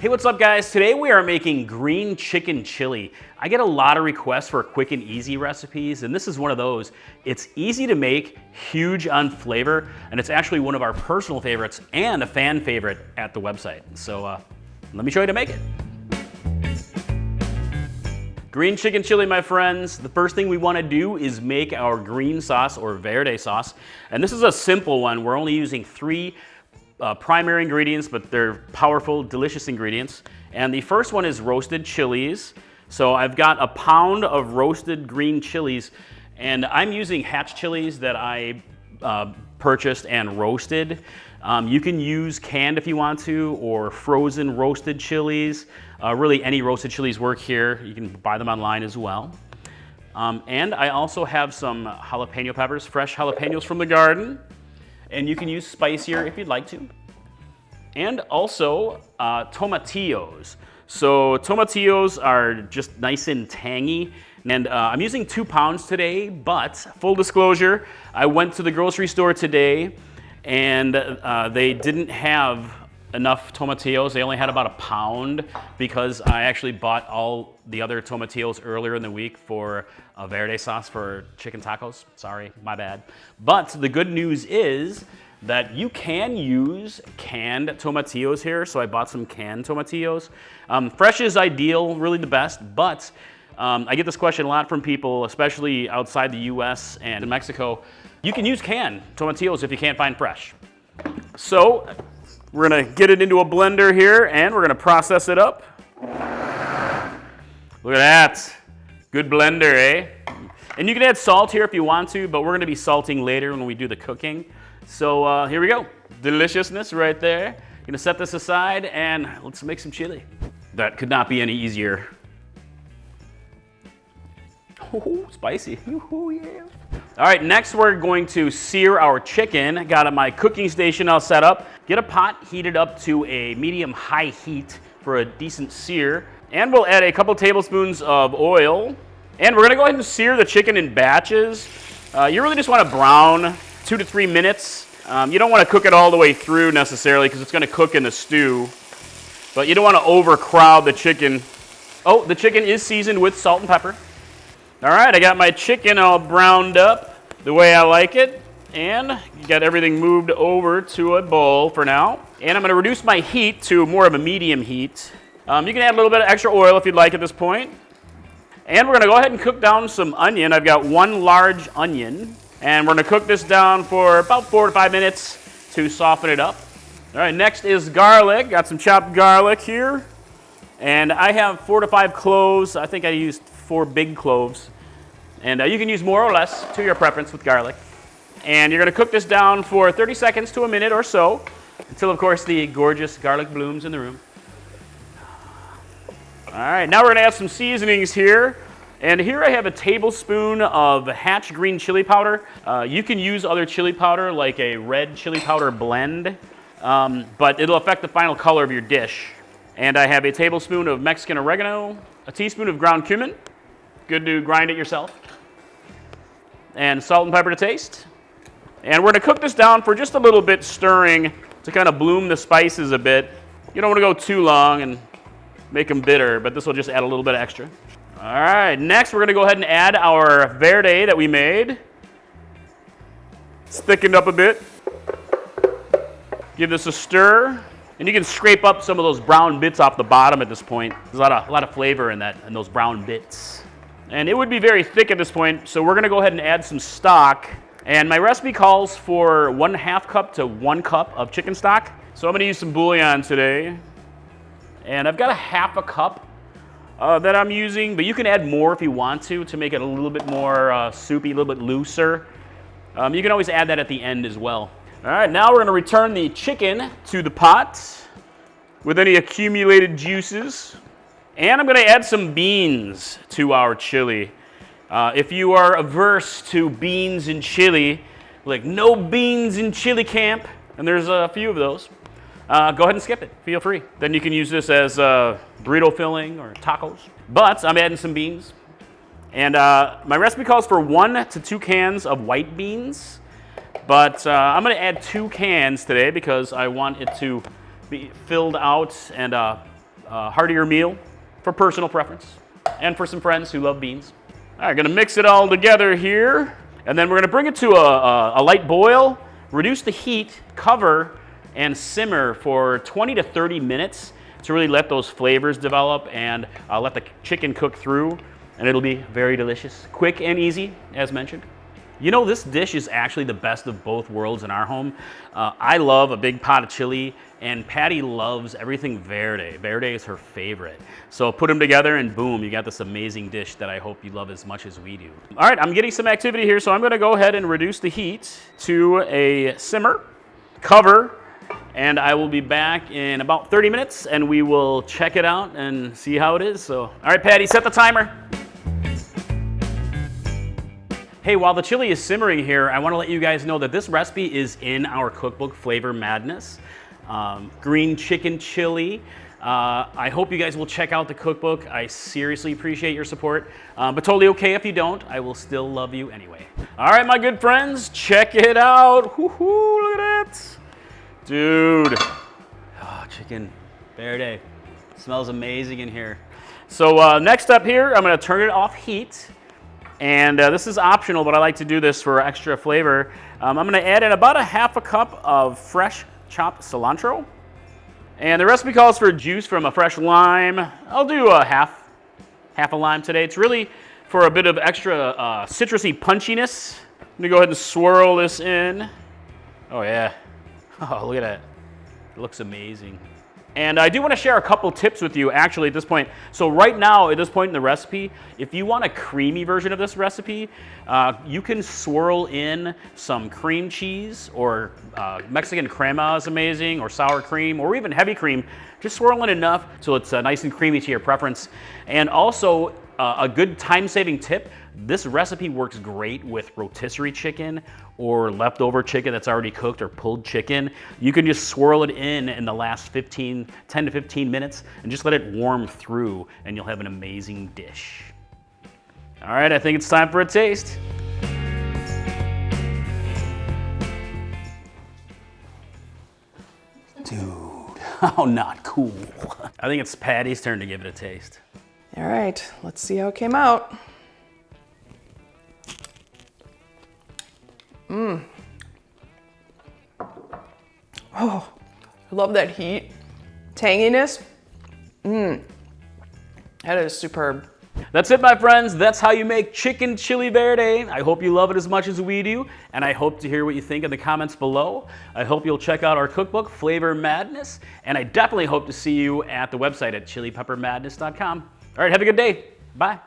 Hey, what's up guys? Today we are making green chicken chili. I get a lot of requests for quick and easy recipes, and this is one of those. It's easy to make, huge on flavor, and it's actually one of our personal favorites and a fan favorite at the website. So let me show you how to make it. Green chicken chili, my friends. The first thing we want to do is make our green sauce or Verde sauce. And this is a simple one. We're only using 3 primary ingredients, but they're powerful, delicious ingredients. And the first one is roasted chilies. So I've got a pound of roasted green chilies, and I'm using hatch chilies that I purchased and roasted. You can use canned if you want to, or frozen roasted chilies. Really any roasted chilies work here. You can buy them online as well. And I also have some jalapeno peppers, fresh jalapenos from the garden. And you can use spicier if you'd like to. And also tomatillos. So tomatillos are just nice and tangy. And I'm using 2 pounds today, but full disclosure, I went to the grocery store today and they didn't have enough tomatillos. They only had about 1 pound because I actually bought all the other tomatillos earlier in the week for a Verde sauce for chicken tacos. Sorry, my bad. But the good news is that you can use canned tomatillos here. So I bought some canned tomatillos. Fresh is ideal, really the best, but I get this question a lot from people, especially outside the US and in Mexico. You can use canned tomatillos if you can't find fresh. So we're gonna get it into a blender here and we're gonna process it up. Look at that, good blender, eh? And you can add salt here if you want to, but we're gonna be salting later when we do the cooking. So here we go, deliciousness right there. Gonna set this aside and let's make some chili. That could not be any easier. Oh, spicy, ooh, yeah. All right, next we're going to sear our chicken. Got my cooking station all set up. Get a pot heated up to a medium-high heat for a decent sear. And we'll add a couple tablespoons of oil. And we're gonna go ahead and sear the chicken in batches. You really just wanna brown 2 to 3 minutes. You don't wanna cook it all the way through necessarily because it's gonna cook in the stew. But you don't wanna overcrowd the chicken. Oh, the chicken is seasoned with salt and pepper. All right, I got my chicken all browned up the way I like it, and got everything moved over to a bowl for now. And I'm gonna reduce my heat to more of a medium heat. You can add a little bit of extra oil if you'd like at this point. And we're gonna go ahead and cook down some onion. I've got 1 large onion, and we're gonna cook this down for about 4 to 5 minutes to soften it up. All right, next is garlic. Got some chopped garlic here. And I have 4 to 5 cloves. I think I used 4 big cloves. And you can use more or less to your preference with garlic. And you're gonna cook this down for 30 seconds to a minute or so, until of course the gorgeous garlic blooms in the room. All right, now we're gonna add some seasonings here. And here I have a tablespoon of Hatch green chili powder. You can use other chili powder like a red chili powder blend, but it'll affect the final color of your dish. And I have a tablespoon of Mexican oregano, a teaspoon of ground cumin. Good to grind it yourself. And salt and pepper to taste. And we're gonna cook this down for just a little bit, stirring to kind of bloom the spices a bit. You don't wanna go too long and make them bitter, but this will just add a little bit extra. All right, next we're gonna go ahead and add our Verde that we made. It's thickened up a bit. Give this a stir. And you can scrape up some of those brown bits off the bottom at this point. There's a lot of flavor in those brown bits. And it would be very thick at this point, so we're gonna go ahead and add some stock. And my recipe calls for 1/2 cup to 1 cup of chicken stock. So I'm gonna use some bouillon today. And I've got a 1/2 cup that I'm using, but you can add more if you want to make it a little bit more soupy, a little bit looser. You can always add that at the end as well. All right, now we're gonna return the chicken to the pot with any accumulated juices. And I'm gonna add some beans to our chili. If you are averse to beans in chili, like no beans in chili camp, and there's a few of those, go ahead and skip it, feel free. Then you can use this as burrito filling or tacos. But I'm adding some beans. And my recipe calls for 1 to 2 cans of white beans. But I'm gonna add 2 cans today because I want it to be filled out and heartier meal for personal preference and for some friends who love beans. All right, gonna mix it all together here, and then we're gonna bring it to a light boil, reduce the heat, cover, and simmer for 20 to 30 minutes to really let those flavors develop and let the chicken cook through, and it'll be very delicious. Quick and easy, as mentioned. You know, this dish is actually the best of both worlds in our home. I love a big pot of chili, and Patty loves everything Verde. Verde is her favorite. So put them together and boom, you got this amazing dish that I hope you love as much as we do. All right, I'm getting some activity here, so I'm gonna go ahead and reduce the heat to a simmer, cover, and I will be back in about 30 minutes and we will check it out and see how it is. So, all right, Patty, set the timer. Hey, while the chili is simmering here, I want to let you guys know that this recipe is in our cookbook, Flavor Madness. Green chicken chili. I hope you guys will check out the cookbook. I seriously appreciate your support, but totally okay if you don't. I will still love you anyway. All right, my good friends, check it out. Woohoo, look at that. Dude, oh, chicken Verde. Smells amazing in here. So next up here, I'm going to turn it off heat. And this is optional, but I like to do this for extra flavor. I'm going to add in about a half a cup of fresh chopped cilantro. And the recipe calls for juice from a fresh lime. I'll do a half a lime today. It's really for a bit of extra citrusy punchiness. I'm going to go ahead and swirl this in. Oh, yeah. Oh, look at that. It looks amazing. And I do want to share a couple tips with you actually at this point. So right now, at this point in the recipe, if you want a creamy version of this recipe, you can swirl in some cream cheese, or Mexican crema is amazing, or sour cream, or even heavy cream. Just swirl in enough so it's nice and creamy to your preference. And also, a good time-saving tip, this recipe works great with rotisserie chicken or leftover chicken that's already cooked, or pulled chicken. You can just swirl it in the last 10 to 15 minutes and just let it warm through and you'll have an amazing dish. All right, I think it's time for a taste. Dude, how not cool. I think it's Patty's turn to give it a taste. All right, let's see how it came out. Oh, I love that heat. Tanginess. That is superb. That's it, my friends. That's how you make chicken chili verde. I hope you love it as much as we do, and I hope to hear what you think in the comments below. I hope you'll check out our cookbook, Flavor Madness, and I definitely hope to see you at the website at chilipeppermadness.com. All right, have a good day. Bye.